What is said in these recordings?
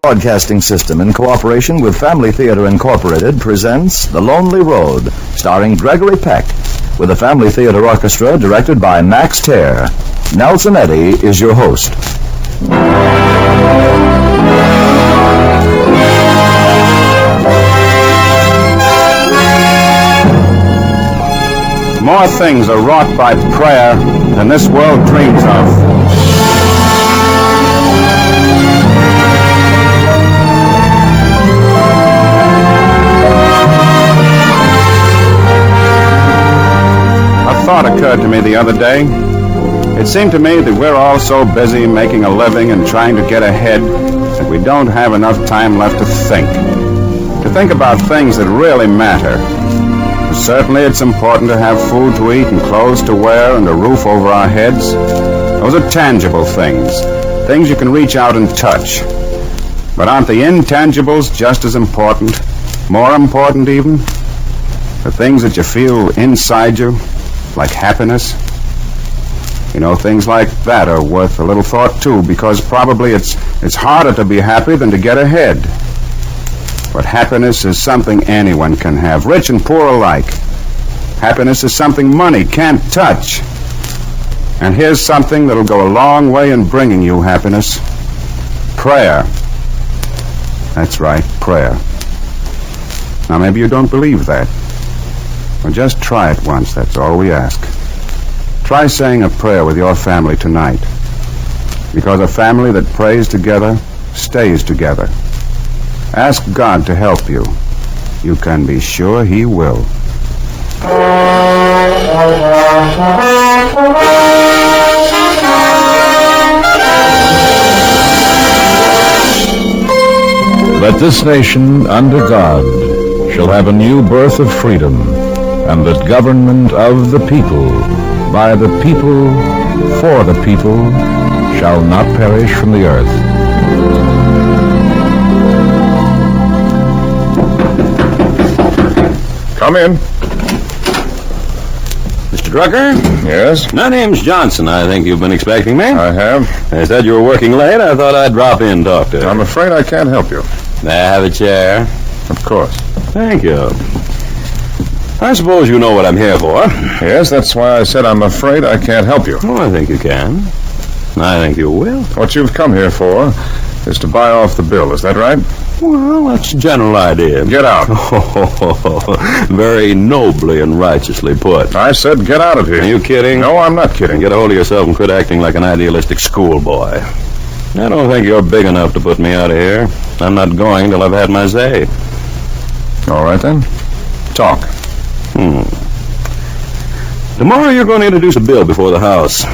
Broadcasting System, in cooperation with Family Theater Incorporated, presents The Lonely Road, starring Gregory Peck, with the Family Theater Orchestra directed by Max Terr. Nelson Eddy is your host. More things are wrought by prayer than this world dreams of. A thought occurred to me the other day. It seemed to me that we're all so busy making a living and trying to get ahead that we don't have enough time left to think about things that really matter. Certainly it's important to have food to eat and clothes to wear and a roof over our heads. Those are tangible things you can reach out and touch. But aren't the intangibles just as important, more important even? The things that you feel inside you, like happiness? You know, things like that are worth a little thought too, because probably it's harder to be happy than to get ahead. But happiness is something anyone can have, rich and poor alike. Happiness is something money can't touch. And here's something that'll go a long way in bringing you happiness. Prayer. That's right, prayer. Now, maybe you don't believe that. Well, just try it once, that's all we ask. Try saying a prayer with your family tonight. Because a family that prays together stays together. Ask God to help you. You can be sure He will. That this nation, under God, shall have a new birth of freedom, and that government of the people, by the people, for the people, shall not perish from the earth. Come in. Mr. Drucker? Yes? My name's Johnson. I think you've been expecting me. I have. I said you were working late. I thought I'd drop in and talk to you. I'm afraid I can't help you. May I have a chair? Of course. Thank you. I suppose you know what I'm here for. Yes, that's why I said I'm afraid I can't help you. Oh, I think you can. I think you will. What you've come here for is to buy off the bill. Is that right? Well, that's a general idea. Get out. Oh, very nobly and righteously put. I said get out of here. Are you kidding? No, I'm not kidding. Get a hold of yourself and quit acting like an idealistic schoolboy. I don't think you're big enough to put me out of here. I'm not going till I've had my say. All right, then. Talk. Tomorrow you're going to introduce a bill before the House.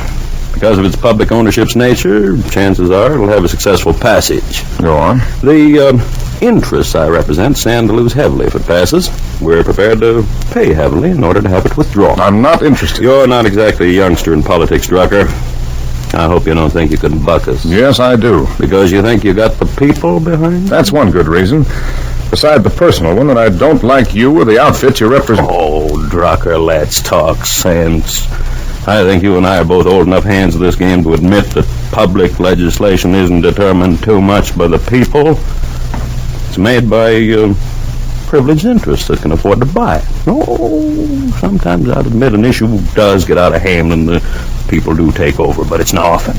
Because of its public ownership's nature, chances are it'll have a successful passage. Go on. The interests I represent stand to lose heavily if it passes. We're prepared to pay heavily in order to have it withdrawn. I'm not interested. You're not exactly a youngster in politics, Drucker. I hope you don't think you can buck us. Yes, I do. Because you think you got the people behind you? That's one good reason. Beside the personal one, that I don't like you or the outfit you represent. Oh, Drucker, let's talk sense. I think you and I are both old enough hands of this game to admit that public legislation isn't determined too much by the people. It's made by privileged interests that can afford to buy it. Oh, sometimes I'll admit an issue does get out of hand and the people do take over, but it's not often.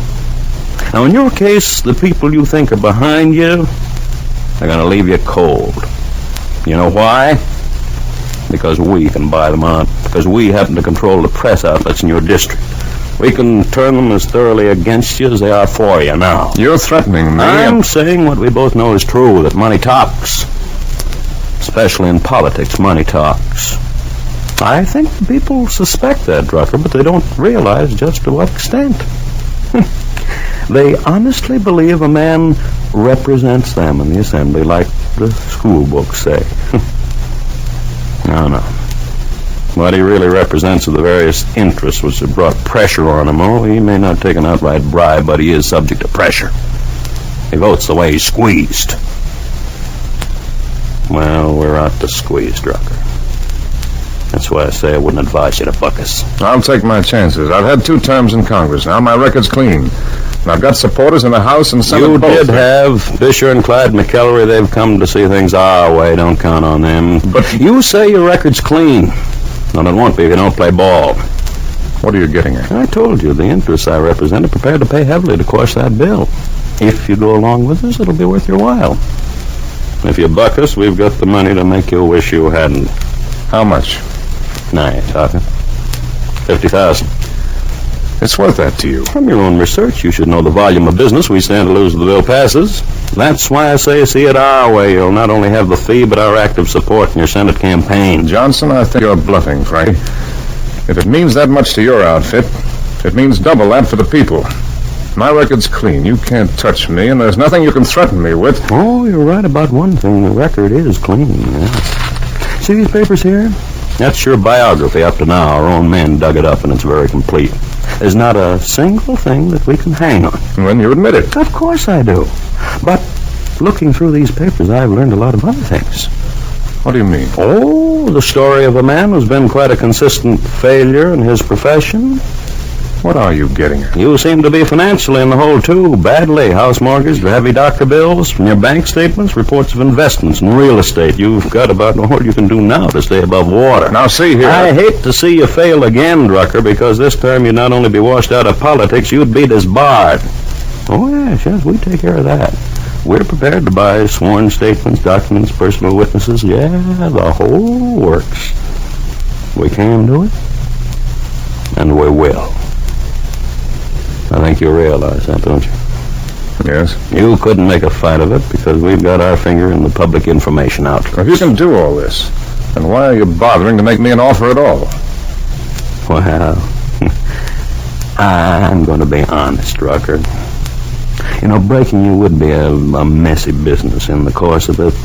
Now, in your case, the people you think are behind you are going to leave you cold. You know why? Because we can buy them out. Because we happen to control the press outlets in your district. We can turn them as thoroughly against you as they are for you now. You're threatening me. I'm saying what we both know is true, that money talks. Especially in politics, money talks. I think people suspect that, Drucker, but they don't realize just to what extent. They honestly believe a man represents them in the assembly, like the school books say. No. What he really represents are the various interests which have brought pressure on him. Oh, he may not take an outright bribe, but he is subject to pressure. He votes the way he's squeezed. Well, we're out to squeeze, Drucker. That's why I say I wouldn't advise you to buck us. I'll take my chances. I've had 2 terms in Congress now. My record's clean. And I've got supporters in the House and Senate. You both. did have Fisher and Clyde McElroy. They've come to see things our way. Don't count on them. But you say your record's clean. Well, it won't be if you don't play ball. What are you getting at? I told you, the interests I represent are prepared to pay heavily to quash that bill. If you go along with us, it'll be worth your while. If you buck us, we've got the money to make you wish you hadn't. How much? Now you're talking. $50,000. It's worth that to you. From your own research, you should know the volume of business we stand to lose if the bill passes. That's why I say see it our way. You'll not only have the fee, but our active support in your Senate campaign. Johnson, I think you're bluffing, Frank. If it means that much to your outfit, it means double that for the people. My record's clean. You can't touch me, and there's nothing you can threaten me with. Oh, you're right about one thing. The record is clean. Yeah. See these papers here? That's your biography up to now. Our own men dug it up, and it's very complete. There's not a single thing that we can hang on. When you admit it. Of course I do. But looking through these papers, I've learned a lot of other things. What do you mean? Oh, the story of a man who's been quite a consistent failure in his profession. What are you getting at? You seem to be financially in the hole, too. Badly. House mortgage, heavy doctor bills, from your bank statements, reports of investments in real estate. You've got about all you can do now to stay above water. Now, see here. I hate to see you fail again, Drucker, because this time you'd not only be washed out of politics, you'd be disbarred. Oh, yes, we take care of that. We're prepared to buy sworn statements, documents, personal witnesses. Yeah, the whole works. We can do it, and we will. I think you realize that, don't you? Yes. You couldn't make a fight of it because we've got our finger in the public information outlet. If you can do all this, then why are you bothering to make me an offer at all? Well, I'm going to be honest, Rucker. You know, breaking you would be a messy business. In the course of it,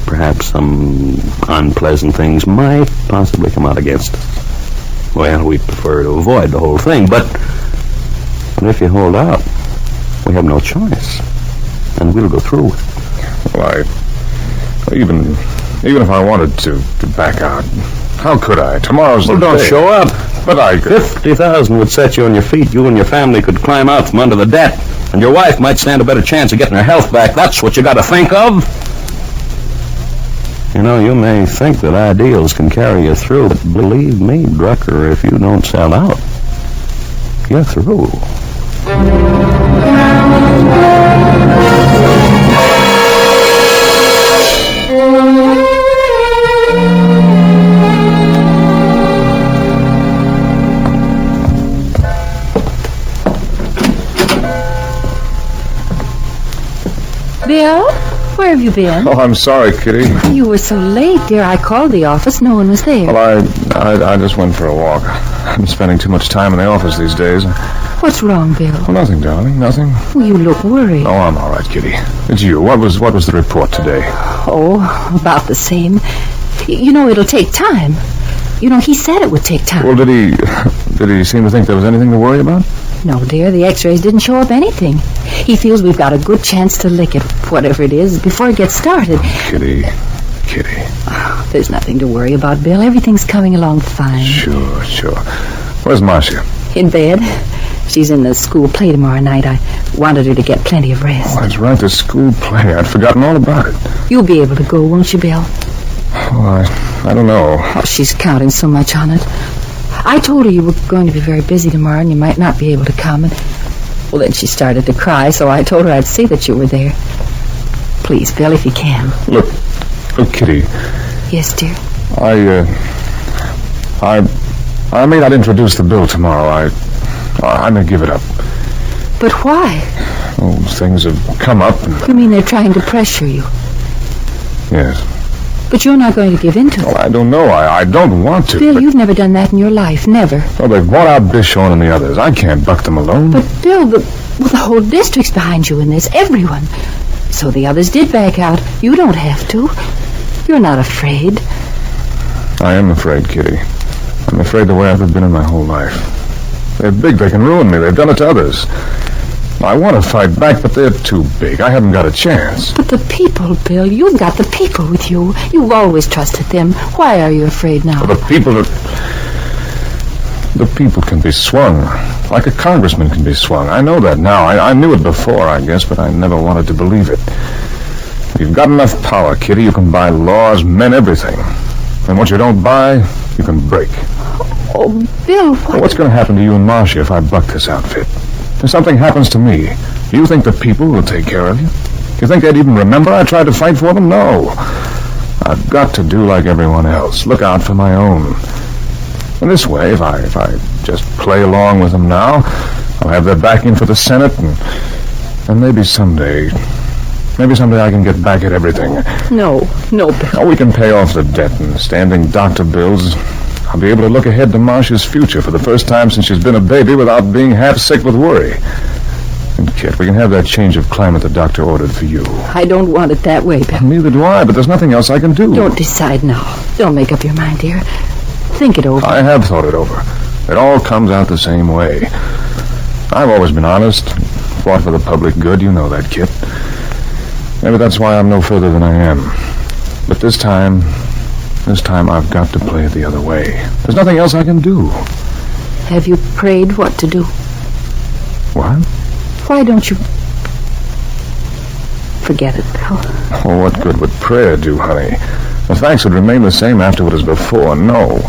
perhaps some unpleasant things might possibly come out against us. Well, we'd prefer to avoid the whole thing, but if you hold out, we have no choice, and we'll go through with it. Well, even if I wanted to back out, how could I? Tomorrow's the day. Don't show up. But I could. 50,000 would set you on your feet. You and your family could climb out from under the debt, and your wife might stand a better chance of getting her health back. That's what you got to think of. You know, you may think that ideals can carry you through, but believe me, Drucker, if you don't sell out, you're through. Bill, where have you been? Oh, I'm sorry, Kitty. You were so late, dear. I called the office. No one was there. Well, I just went for a walk. I'm spending too much time in the office these days. What's wrong, Bill? Well, nothing, darling, nothing. Well, you look worried. Oh, I'm all right, Kitty. It's you. What was the report today? Oh, about the same. You know, it'll take time. You know, he said it would take time. Well, did he seem to think there was anything to worry about? No, dear, the x-rays didn't show up anything. He feels we've got a good chance to lick it, whatever it is, before it gets started. Kitty. Oh, there's nothing to worry about, Bill. Everything's coming along fine. Sure. Where's Marcia? In bed. She's in the school play tomorrow night. I wanted her to get plenty of rest. Oh, that's right, the school play. I'd forgotten all about it. You'll be able to go, won't you, Bill? Oh, I don't know. Oh, she's counting so much on it. I told her you were going to be very busy tomorrow and you might not be able to come. And, well, then she started to cry, so I told her I'd see that you were there. Please, Bill, if you can. Look, Kitty. Yes, dear? I may not introduce the bill tomorrow. I may give it up. But why? Oh, things have come up. You mean they're trying to pressure you? Yes. But you're not going to give in to them. Well, I don't know. I don't want to. Bill, you've never done that in your life. Never. Well, they've bought out Bishorn and the others. I can't buck them alone. But, Bill, the whole district's behind you in this. Everyone. So the others did back out. You don't have to. You're not afraid. I am afraid, Kitty. I'm afraid the way I've been in my whole life. They're big. They can ruin me. They've done it to others. I want to fight back, but they're too big. I haven't got a chance. But the people, Bill, you've got the people with you. You've always trusted them. Why are you afraid now? Well, the people that... The people can be swung, like a congressman can be swung. I know that now. I knew it before, I guess, but I never wanted to believe it. If you've got enough power, Kitty, you can buy laws, men, everything. And what you don't buy, you can break. Oh, Bill, what? Well, what's going to happen to you and Marcia if I buck this outfit? If something happens to me, do you think the people will take care of you? Do you think they'd even remember I tried to fight for them? No. I've got to do like everyone else. Look out for my own. And this way, if I just play along with them now, I'll have their backing for the Senate, and maybe someday I can get back at everything. No, Bill. Oh, we can pay off the debt and standing doctor bills. I'll be able to look ahead to Marcia's future for the first time since she's been a baby without being half sick with worry. And, Kit, we can have that change of climate the doctor ordered for you. I don't want it that way, Bill. Neither do I, but there's nothing else I can do. Don't decide now. Don't make up your mind, dear. Think it over. I have thought it over. It all comes out the same way. I've always been honest, fought for the public good. You know that, Kit. Maybe that's why I'm no further than I am. But this time I've got to play it the other way. There's nothing else I can do. Have you prayed what to do? What? Why don't you... Forget it, Bill. Oh, what good would prayer do, honey? The facts would remain the same afterward as before. No,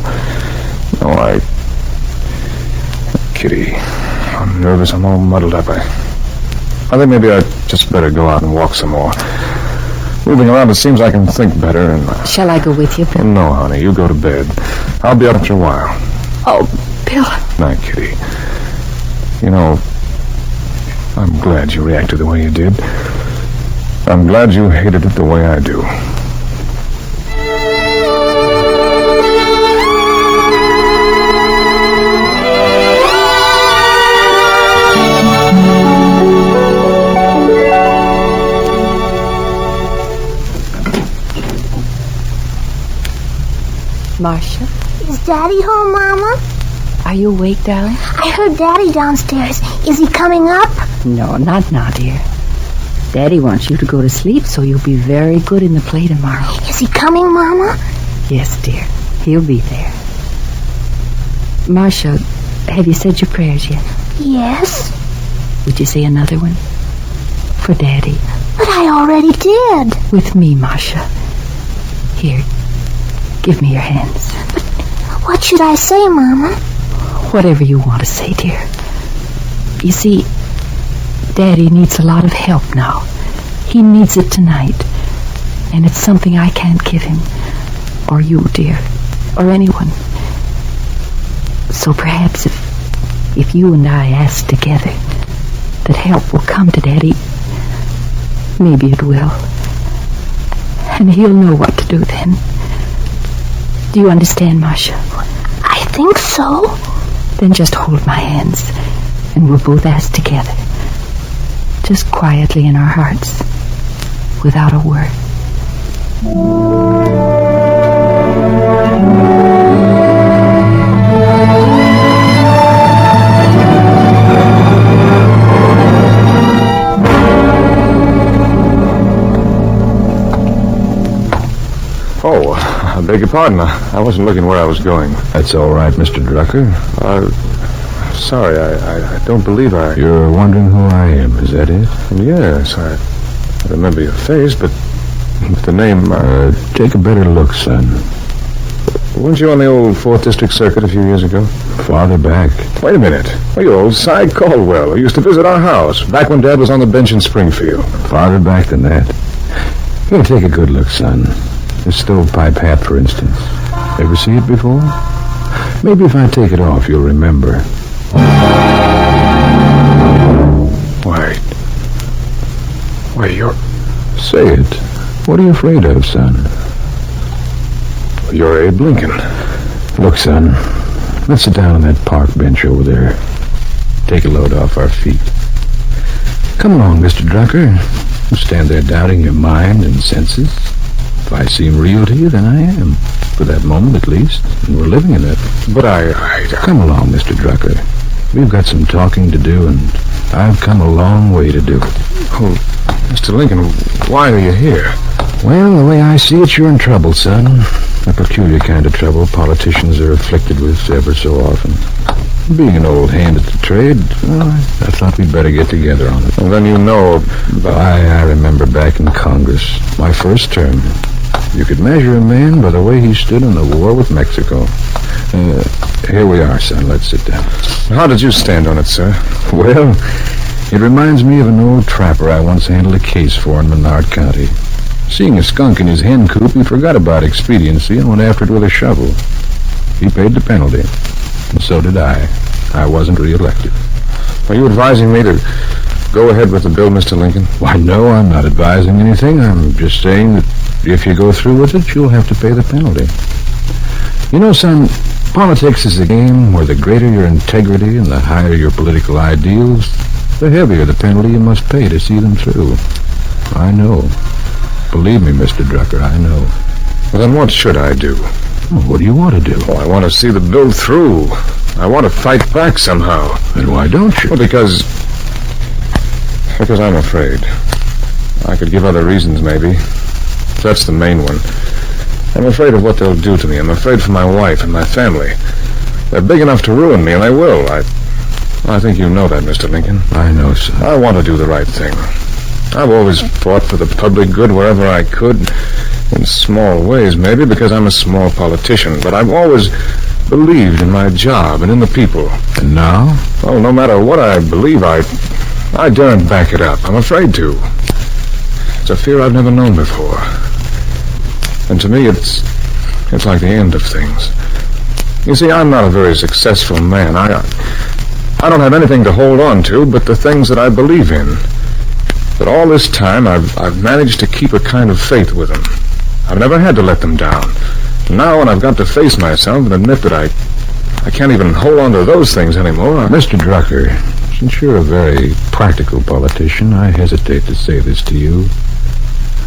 Kitty, I'm nervous. I'm all muddled up. I think maybe I just better go out and walk some more. Moving around, it seems I can think better and... Shall I go with you, Bill? No, honey, you go to bed. I'll be up after a while. Oh, Bill. Night, Kitty. You know, I'm glad you reacted the way you did. I'm glad you hated it the way I do. Marcia? Is Daddy home, Mama? Are you awake, darling? I heard Daddy downstairs. Is he coming up? No, not now, dear. Daddy wants you to go to sleep so you'll be very good in the play tomorrow. Is he coming, Mama? Yes, dear. He'll be there. Marcia, have you said your prayers yet? Yes. Would you say another one? For Daddy. But I already did. With me, Marcia. Here, give me your hands. But what should I say, Mama? Whatever you want to say, dear. You see, Daddy needs a lot of help now. He needs it tonight. And it's something I can't give him. Or you, dear. Or anyone. So perhaps if you and I ask together that help will come to Daddy, maybe it will. And he'll know what to do then. Do you understand, Marcia? I think so. Then just hold my hands, and we'll both ask together. Just quietly in our hearts, without a word. Oh, I beg your pardon. I wasn't looking where I was going. That's all right, Mr. Drucker. Sorry, I don't believe I... You're wondering who I am, is that it? Yes, I remember your face, but the name... Take a better look, son. Weren't you on the old 4th District Circuit a few years ago? Farther back. Wait a minute. Well, you're old Cy Caldwell, who used to visit our house, back when Dad was on the bench in Springfield. Farther back than that. Here, take a good look, son. This stovepipe hat, for instance. Ever see it before? Maybe if I take it off, you'll remember. Wait, you're... Say it. What are you afraid of, son? You're Abe Lincoln. Look, son, let's sit down on that park bench over there. Take a load off our feet. Come along, Mr. Drucker. You stand there doubting your mind and senses. If I seem real to you, then I am. For that moment, at least. And we're living in it. But I... Come along, Mr. Drucker. We've got some talking to do, and I've come a long way to do it. Oh, Mr. Lincoln, why are you here? Well, the way I see it, you're in trouble, son. A peculiar kind of trouble politicians are afflicted with ever so often. Being an old hand at the trade, I thought we'd better get together on it. Well, then you know about... I remember back in Congress, my first term. You could measure a man by the way he stood in the war with Mexico. Here we are, son. Let's sit down. How did you stand on it, sir? Well, it reminds me of an old trapper I once handled a case for in Menard County. Seeing a skunk in his hen coop, he forgot about expediency and went after it with a shovel. He paid the penalty. And so did I. I wasn't reelected. Are you advising me to go ahead with the bill, Mr. Lincoln? Why, no, I'm not advising anything. I'm just saying that if you go through with it, you'll have to pay the penalty. You know, son, politics is a game where the greater your integrity and the higher your political ideals, the heavier the penalty you must pay to see them through. I know. Believe me, Mr. Drucker, I know. Well, then what should I do? Well, what do you want to do? Oh, I want to see the bill through. I want to fight back somehow. Then why don't you? Well, because I'm afraid. I could give other reasons, maybe. That's the main one. I'm afraid of what they'll do to me. I'm afraid for my wife and my family. They're big enough to ruin me, and they will. I think you know that, Mr. Lincoln. I know, son. I want to do the right thing. I've always fought for the public good wherever I could. In small ways, maybe, because I'm a small politician. But I've always believed in my job and in the people. And now? Oh, no matter what I believe, I daren't back it up. I'm afraid to. It's a fear I've never known before. And to me, it's like the end of things. You see, I'm not a very successful man. I don't have anything to hold on to but the things that I believe in. But all this time, I've managed to keep a kind of faith with them. I've never had to let them down. Now, when I've got to face myself and admit that I can't even hold on to those things anymore... Mr. Drucker, since you're a very practical politician, I hesitate to say this to you.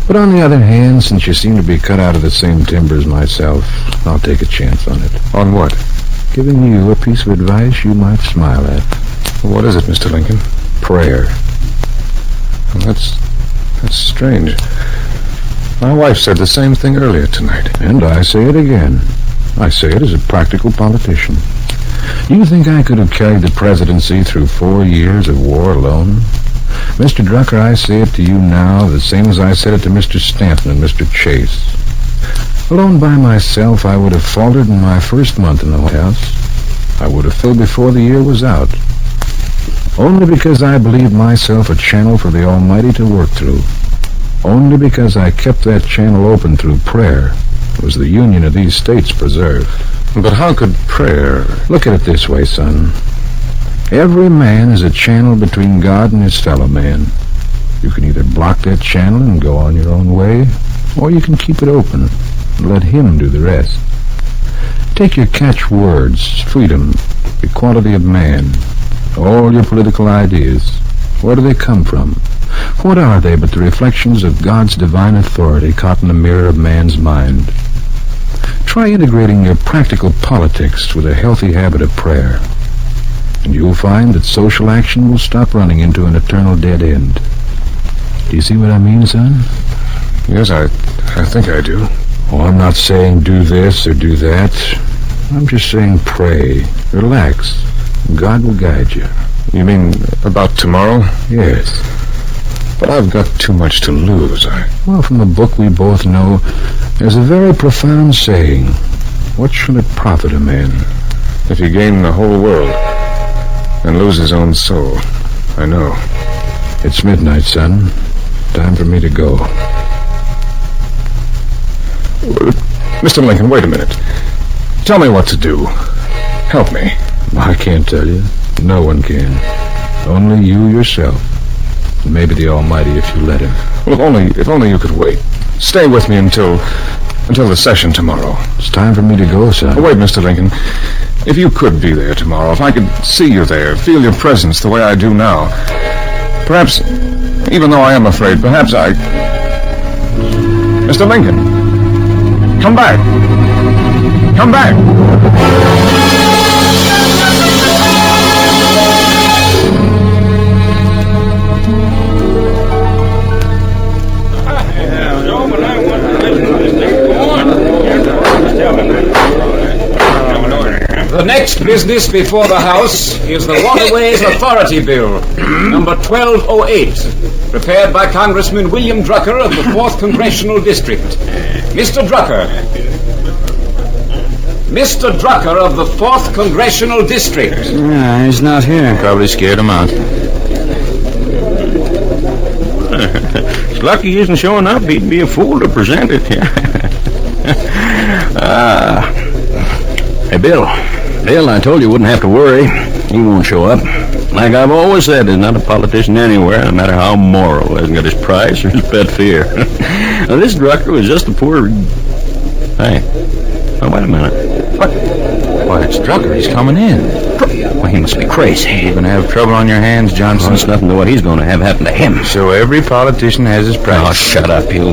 But on the other hand, since you seem to be cut out of the same timber as myself, I'll take a chance on it. On what? Giving you a piece of advice you might smile at. What is it, Mr. Lincoln? Prayer. Well, that's strange. My wife said the same thing earlier tonight. And I say it again. I say it as a practical politician. You think I could have carried the presidency through 4 years of war alone? Mr. Drucker, I say it to you now the same as I said it to Mr. Stanton and Mr. Chase. Alone by myself, I would have faltered in my first month in the White House. I would have failed before the year was out. Only because I believed myself a channel for the Almighty to work through. Only because I kept that channel open through prayer was the union of these states preserved. But how could prayer... Look at it this way, son. Every man is a channel between God and his fellow man. You can either block that channel and go on your own way, or you can keep it open and let him do the rest. Take your catchwords: freedom, equality of man, all your political ideas. Where do they come from? What are they but the reflections of God's divine authority caught in the mirror of man's mind? Try integrating your practical politics with a healthy habit of prayer, and you'll find that social action will stop running into an eternal dead end. Do you see what I mean, son? Yes, I think I do. Oh, I'm not saying do this or do that. I'm just saying pray, relax, and God will guide you. You mean about tomorrow? Yes. But I've got too much to lose. Well, from a book we both know, there's a very profound saying. What shall it profit a man if he gain the whole world and lose his own soul? I know. It's midnight, son. Time for me to go. Mr. Lincoln, wait a minute. Tell me what to do. Help me. I can't tell you. No one can. Only you yourself. And maybe the Almighty if you let him. Well, if only you could wait. Stay with me until the session tomorrow. It's time for me to go, son. Oh, wait, Mr. Lincoln. If you could be there tomorrow, if I could see you there, feel your presence the way I do now, perhaps, even though I am afraid, perhaps I... Mr. Lincoln, come back. Come back. The next business before the House is the Waterways Authority Bill, number 1208, prepared by Congressman William Drucker of the 4th Congressional District. Mr. Drucker. Mr. Drucker of the 4th Congressional District. Yeah, he's not here. Probably scared him out. It's lucky he isn't showing up. He'd be a fool to present it. Hey, Bill. Bill, I told you wouldn't have to worry. He won't show up. Like I've always said, there's not a politician anywhere, no matter how moral, who hasn't got his price or his pet fear. Now, this Drucker was just a poor... Hey. Oh, wait a minute. What? Why, it's Drucker. He's coming in. Well, he must be crazy. You're going to have trouble on your hands, Johnson. It's nothing to what he's going to have happen to him. So every politician has his price. Oh, shut up, you...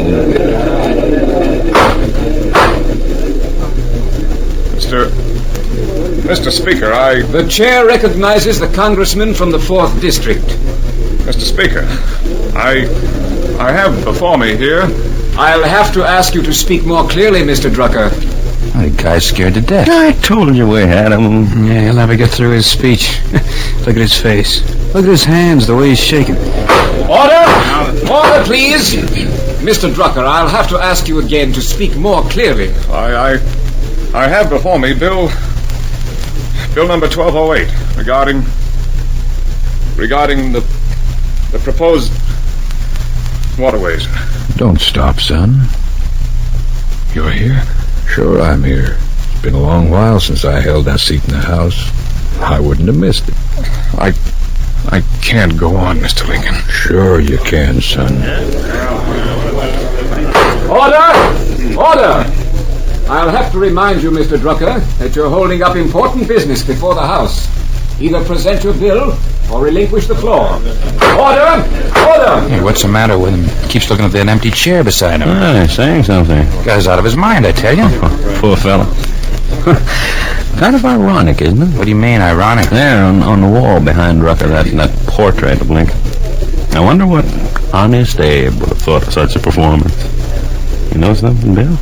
Mr. Speaker, The chair recognizes the congressman from the 4th District. Mr. Speaker, I have before me here... I'll have to ask you to speak more clearly, Mr. Drucker. Oh, the guy's scared to death. I told you we had him. Yeah, he'll never get through his speech. Look at his face. Look at his hands, the way he's shaking. Order! Order, please! Mr. Drucker, I'll have to ask you again to speak more clearly. I have before me Bill number 1208 regarding the proposed waterways. Don't stop, son. You're here? Sure, I'm here. It's been a long while since I held that seat in the House. I wouldn't have missed it. I can't go on, Mr. Lincoln. Sure you can, son. Order! Order! I'll have to remind you, Mr. Drucker, that you're holding up important business before the House. Either present your bill or relinquish the floor. Order! Order! Hey, what's the matter with him? He keeps looking at that empty chair beside him. He's saying something. Guy's out of his mind, I tell you. Poor fella. Kind of ironic, isn't it? What do you mean, ironic? There, on the wall behind Drucker, that portrait of Lincoln. I wonder what honest Abe would have thought of such a performance. You know something, Bill?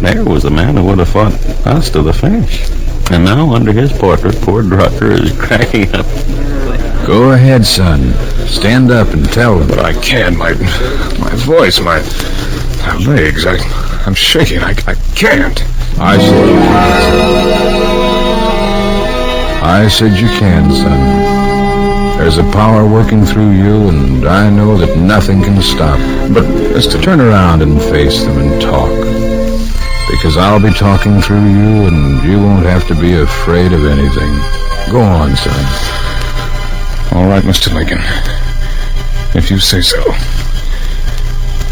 There was the man who would have fought us to the finish. And now, under his portrait, poor Drucker is cracking up. Go ahead, son. Stand up and tell them. But I can't. My voice, my legs, I'm shaking. I can't. I said you can, son. There's a power working through you, and I know that nothing can stop. But just to turn around and face them and talk. Because I'll be talking through you, and you won't have to be afraid of anything. Go on, son. All right, Mr. Lincoln. If you say so.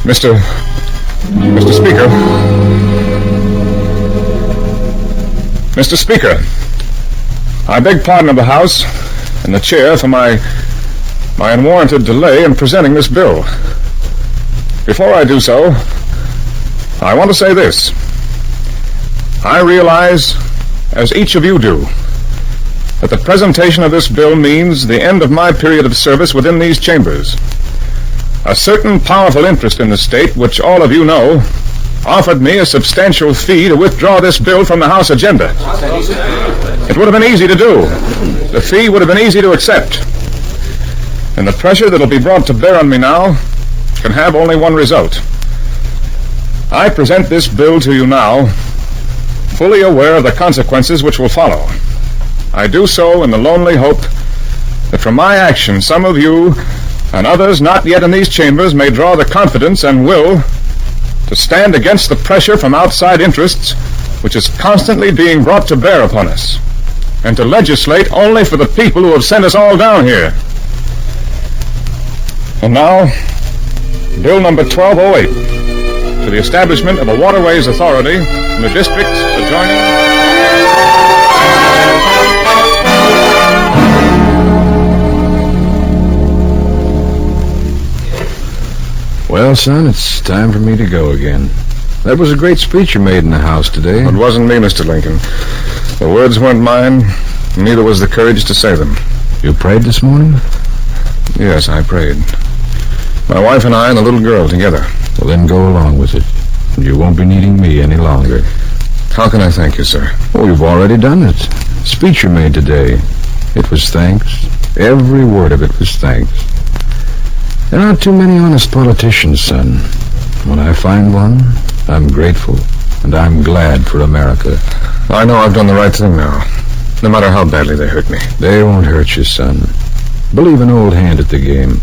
Mr. Speaker. Mr. Speaker. I beg pardon of the House and the chair for my unwarranted delay in presenting this bill. Before I do so, I want to say this. I realize, as each of you do, that the presentation of this bill means the end of my period of service within these chambers. A certain powerful interest in the state, which all of you know, offered me a substantial fee to withdraw this bill from the House agenda. It would have been easy to do. The fee would have been easy to accept. And the pressure that will be brought to bear on me now can have only one result. I present this bill to you now, fully aware of the consequences which will follow. I do so in the lonely hope that from my action some of you and others not yet in these chambers may draw the confidence and will to stand against the pressure from outside interests which is constantly being brought to bear upon us, and to legislate only for the people who have sent us all down here. And now, Bill number 1208, to the establishment of a waterways authority in the districts adjoining... Well, son, it's time for me to go again. That was a great speech you made in the House today. It wasn't me, Mr. Lincoln. The words weren't mine, neither was the courage to say them. You prayed this morning? Yes, I prayed. My wife and I and the little girl together. Well, then go along with it. You won't be needing me any longer. How can I thank you, sir? Oh, you've already done it. speech you made today, it was thanks. Every word of it was thanks. There aren't too many honest politicians, son. When I find one, I'm grateful, and I'm glad for America. I know I've done the right thing now, no matter how badly they hurt me. They won't hurt you, son. Believe an old hand at the game.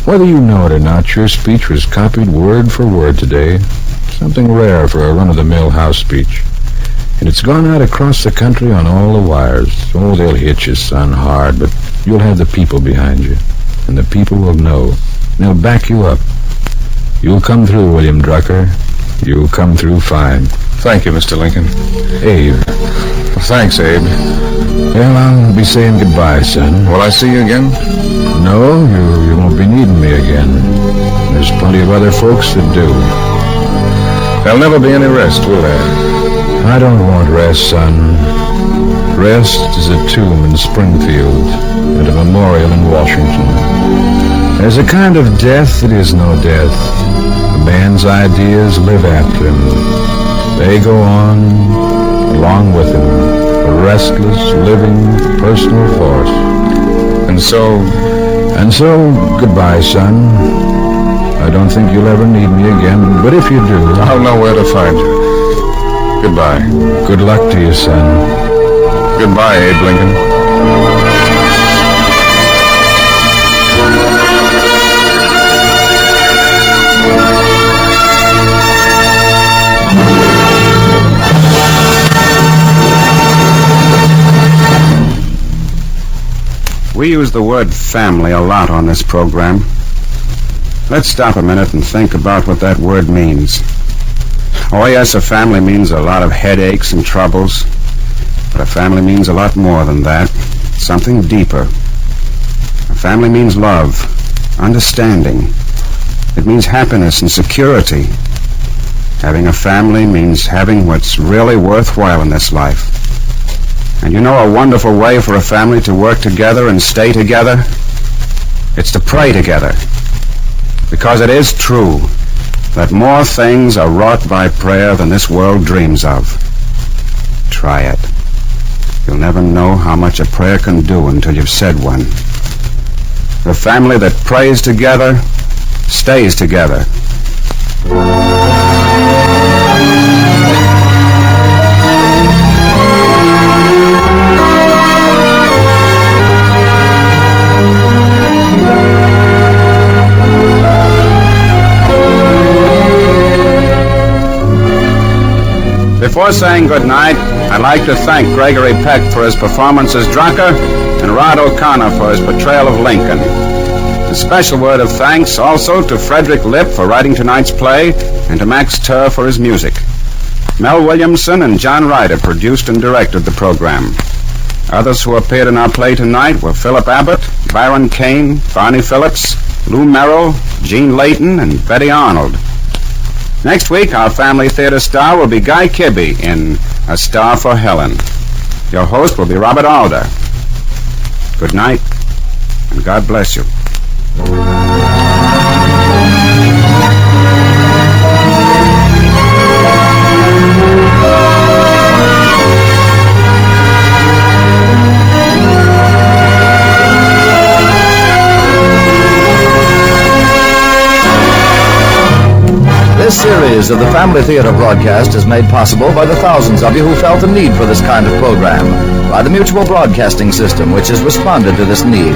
Whether you know it or not, your speech was copied word for word today. Something rare for a run-of-the-mill House speech. And it's gone out across the country on all the wires. Oh, they'll hit you, son, hard, but you'll have the people behind you. And the people will know. They'll back you up. You'll come through, William Drucker. You'll come through fine. Thank you, Mr. Lincoln. Abe. Well, thanks, Abe. Well, I'll be saying goodbye, son. Will I see you again? No, you won't be needing me again. There's plenty of other folks that do. There'll never be any rest, will there? I don't want rest, son. Rest is a tomb in Springfield and a memorial in Washington. There's a kind of death that is no death. A man's ideas live after him. They go on along with him, a restless, living, personal force. And so, goodbye, son. I don't think you'll ever need me again, but if you do, I'll know where to find you. Goodbye. Good luck to you, son. Goodbye, Abe Lincoln. We use the word family a lot on this program. Let's stop a minute and think about what that word means. Oh, yes, a family means a lot of headaches and troubles. But a family means a lot more than that. Something deeper. A family means love, understanding. It means happiness and security. Having a family means having what's really worthwhile in this life. And you know a wonderful way for a family to work together and stay together? It's to pray together. Because it is true that more things are wrought by prayer than this world dreams of. Try it. You'll never know how much a prayer can do until you've said one. The family that prays together stays together. Before saying goodnight, I'd like to thank Gregory Peck for his performance as Drucker and Rod O'Connor for his portrayal of Lincoln. A special word of thanks also to Frederick Lipp for writing tonight's play and to Max Turr for his music. Mel Williamson and John Ryder produced and directed the program. Others who appeared in our play tonight were Philip Abbott, Byron Kane, Barney Phillips, Lou Merrill, Gene Layton, and Betty Arnold. Next week, our family theater star will be Guy Kibbe in A Star for Helen. Your host will be Robert Alder. Good night, and God bless you. This series of the Family Theater broadcast is made possible by the thousands of you who felt the need for this kind of program, by the Mutual Broadcasting System, which has responded to this need,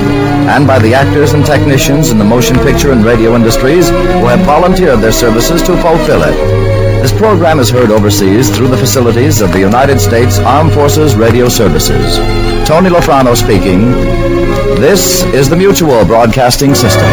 and by the actors and technicians in the motion picture and radio industries who have volunteered their services to fulfill it. This program is heard overseas through the facilities of the United States Armed Forces Radio Services. Tony Lofrano speaking. This is the Mutual Broadcasting System.